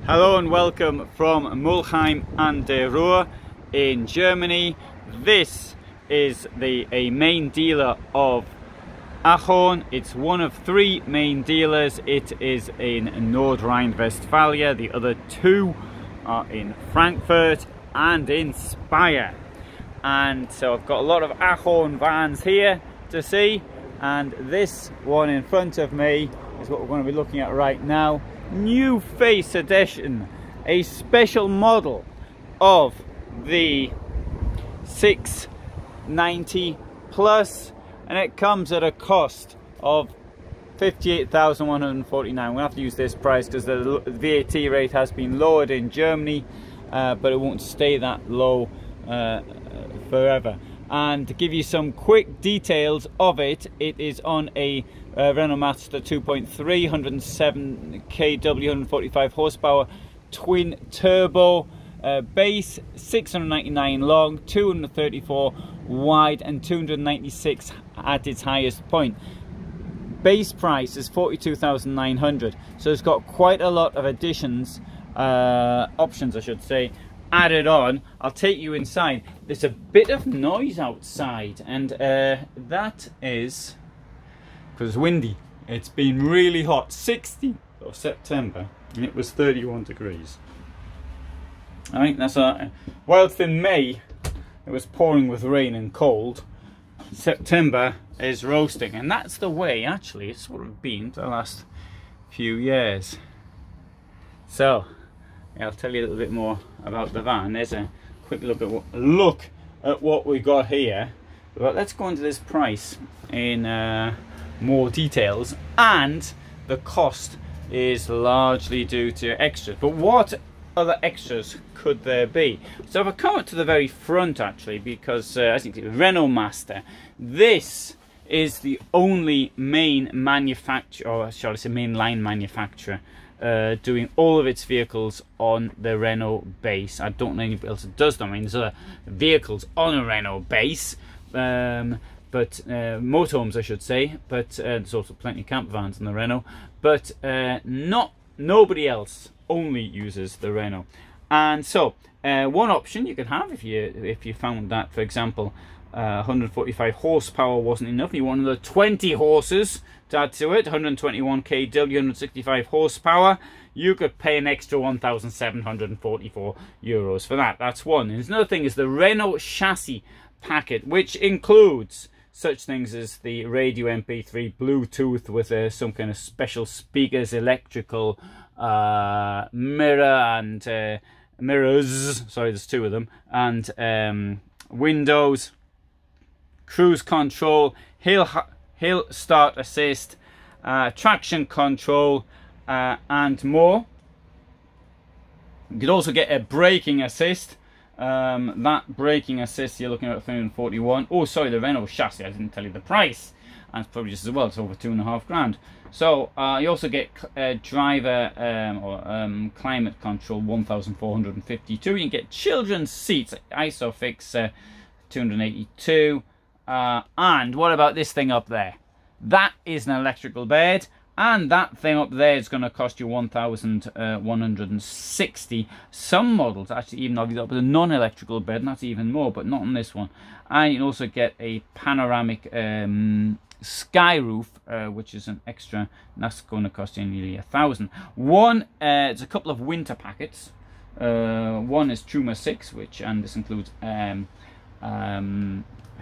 Hello and welcome from Mulheim an der Ruhr in Germany. This is a main dealer of Ahorn. It's one of three main dealers. It is in North Rhine-Westphalia. The other two are in Frankfurt and in Speyer. And so I've got a lot of Ahorn vans here to see, and this one in front of me is what we're going to be looking at right now. New face edition, a special model of the 690 plus, and it comes at a cost of 58,149. We'll have to use this price because the VAT rate has been lowered in Germany, but it won't stay that low forever. And to give you some quick details of it, it is on a Renault Master 2.3, 107 kW, 145 horsepower, twin turbo, base 699 long, 234 wide, and 296 at its highest point. Base price is 42,900, so it's got quite a lot of additions, options I should say, added on. I'll take you inside. There's a bit of noise outside, and that is because it's windy. It's been really hot. 16th of September and it was 31 degrees. I think that's whilst in May it was pouring with rain and cold, September is roasting, and that's the way actually it's sort of been for the last few years. So I'll tell you a little bit more about the van. There's a quick look at what we got here. But let's go into this price in more details. And the cost is largely due to extras. But what other extras could there be? So if I come up to the very front actually, because I think it's Renault Master. This is the only main manufacturer, or shall I say mainline manufacturer, doing all of its vehicles on the Renault base. I don't know anybody else that does them. I mean, there's other vehicles on a Renault base, but motorhomes I should say, but there's also plenty of campervans on the Renault, but nobody else only uses the Renault. And so one option you can have if you found that, for example, 145 horsepower wasn't enough, you want another 20 horses to add to it, 121 kW, 165 horsepower, you could pay an extra 1,744 euros for that. That's one. And another thing is the Renault chassis packet, which includes such things as the radio MP3, Bluetooth with some kind of special speakers, electrical mirror and mirrors, sorry there's two of them, and windows, cruise control, hill start assist, traction control, and more. You could also get a braking assist. That braking assist you're looking at 341. Oh, sorry, the Renault chassis, I didn't tell you the price, and it's probably just as well, it's over 2.5 grand. So you also get driver or climate control, 1,452. You can get children's seats, Isofix, 282. And what about this thing up there? That is an electrical bed, and that thing up there is going to cost you 1,160. Some models actually even have up with a non-electrical bed, and that's even more, but not on this one. And you can also get a panoramic sky roof, which is an extra, and that's going to cost you nearly 1,000. One, it's a couple of winter packets. One is Truma 6, and this includes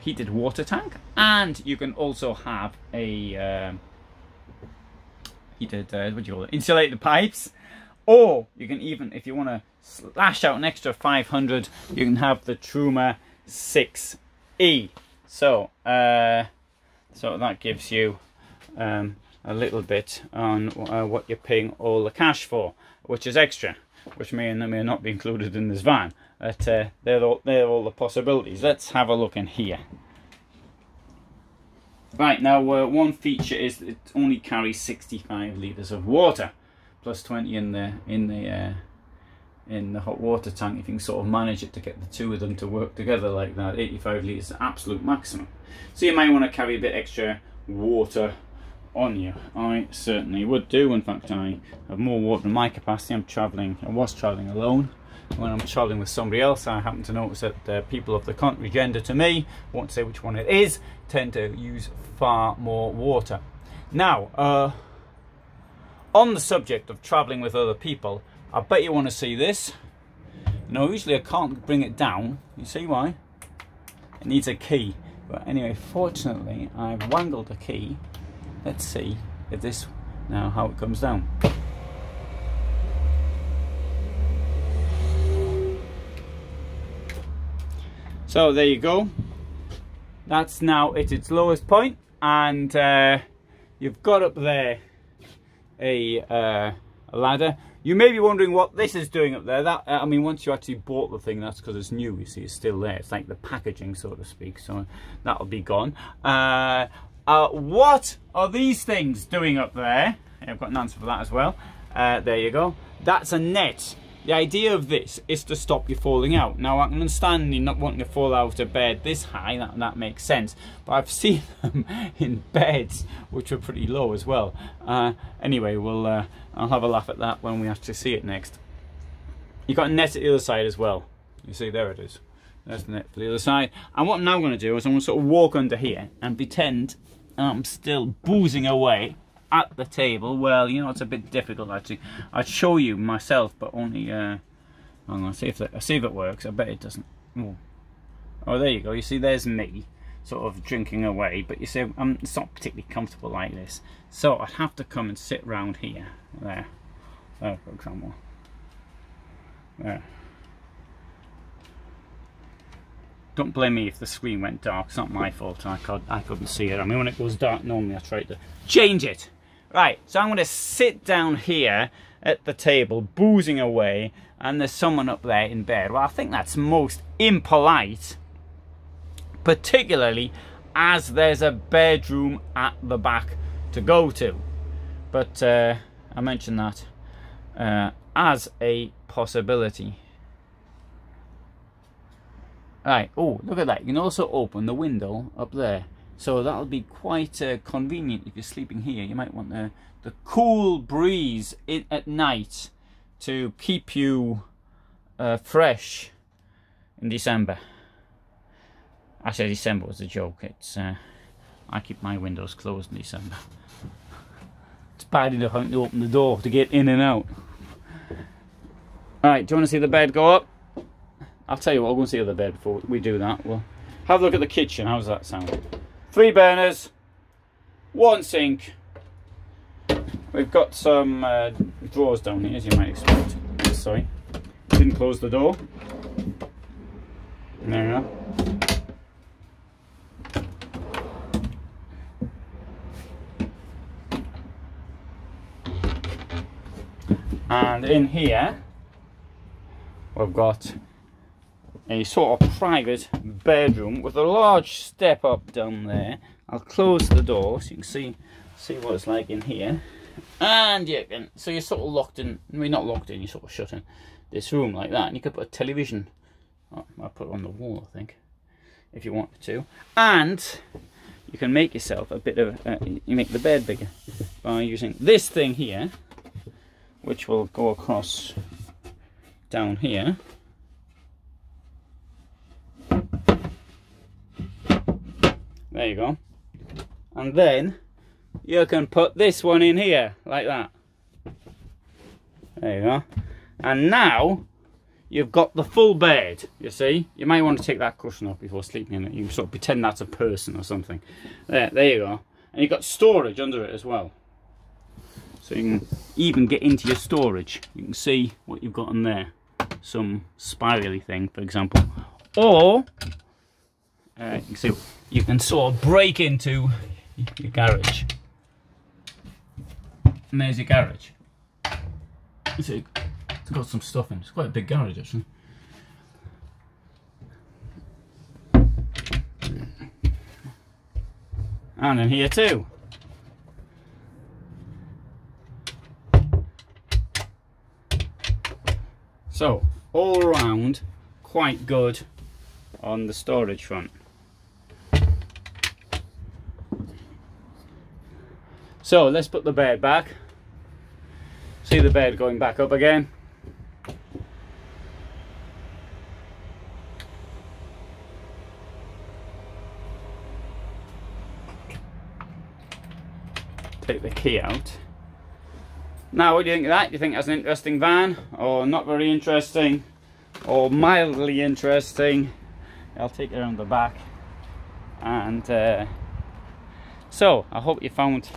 heated water tank, and you can also have a heated what do you call it, insulated pipes, or you can even, if you want to slash out an extra 500, you can have the Truma 6E. So so that gives you a little bit on what you're paying all the cash for, which is extra, which may or may not be included in this van. But they're all the possibilities. Let's have a look in here. Right, now one feature is that it only carries 65 litres of water, plus 20 in the hot water tank. If you can sort of manage it to get the two of them to work together like that, 85 litres is the absolute maximum. So you might want to carry a bit extra water on you. I certainly would do. In fact, I have more water than my capacity. I was travelling alone. When I'm travelling with somebody else, I happen to notice that the people of the contrary gender to me, I won't say which one it is, tend to use far more water. Now, on the subject of travelling with other people, I bet you want to see this. Now, usually I can't bring it down. You see why? It needs a key. But anyway, fortunately, I've wangled a key. Let's see if this, now how it comes down. So there you go. That's now at its lowest point, and you've got up there a ladder. You may be wondering what this is doing up there. That I mean, once you actually bought the thing, that's because it's new. You see, it's still there. It's like the packaging, so to speak. So that'll be gone. What are these things doing up there? I've got an answer for that as well. There you go. That's a net. The idea of this is to stop you falling out. Now, I can understand you not wanting to fall out of bed this high, that makes sense. But I've seen them in beds which are pretty low as well. Anyway, I'll have a laugh at that when we actually see it next. You've got a net at the other side as well. You see, there it is. There's the net for the other side. And what I'm now going to do is I'm going to sort of walk under here and pretend I'm still boozing away at the table. Well, you know, it's a bit difficult actually. I'd show you myself, but only I'm gonna see if it works. I bet it doesn't. Oh, there you go. You see, there's me sort of drinking away, but you see, it's not particularly comfortable like this. So I'd have to come and sit round here. There, for example. There. Don't blame me if the screen went dark. It's not my fault. I couldn't see it. I mean, when it goes dark, normally I try to change it. Right, so I'm going to sit down here at the table, boozing away, and there's someone up there in bed. Well, I think that's most impolite, particularly as there's a bedroom at the back to go to. But I mentioned that as a possibility. Right, oh, look at that. You can also open the window up there. So that'll be quite convenient if you're sleeping here. You might want the cool breeze at night to keep you fresh in December. Actually, December was a joke. It's I keep my windows closed in December. It's bad enough having to open the door to get in and out. Alright, do you want to see the bed go up? I'll tell you what, I'll go and see the other bed before we do that. We'll have a look at the kitchen. How does that sound? 3 burners, 1 sink. We've got some drawers down here, as you might expect. Sorry, didn't close the door. There we are. And in here, we've got a sort of private bedroom with a large step up down there. I'll close the door so you can see what it's like in here. And you can, so you're sort of locked in. I mean, not locked in, you're sort of shut in this room like that. And you could put a television. Oh, I'll put it on the wall, I think, if you wanted to. And you can make yourself a bit of you make the bed bigger by using this thing here, which will go across down here. There you go. And then you can put this one in here like that. There you go. And now you've got the full bed, you see. You might want to take that cushion off before sleeping in it. You can sort of pretend that's a person or something. There you go. And you've got storage under it as well. So you can even get into your storage. You can see what you've got in there. Some spirally thing, for example. Or you can see you can sort of break into your garage. And there's your garage. See, it's got some stuff in. It's quite a big garage actually. And in here too. So all around quite good on the storage front. So let's put the bed back. See the bed going back up again. Take the key out. Now what do you think of that? Do you think that's an interesting van, or not very interesting, or mildly interesting? I'll take it around the back. And so I hope you found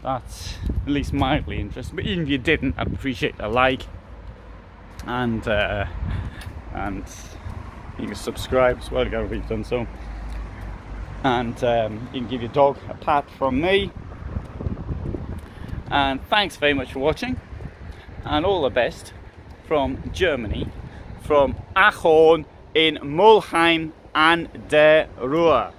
that at least mildly interesting, but even if you didn't, I'd appreciate a like, and you can subscribe as well. You gotta be done so, and you can give your dog a pat from me. And thanks very much for watching, and all the best from Germany, from Ahorn in Mulheim an der Ruhr.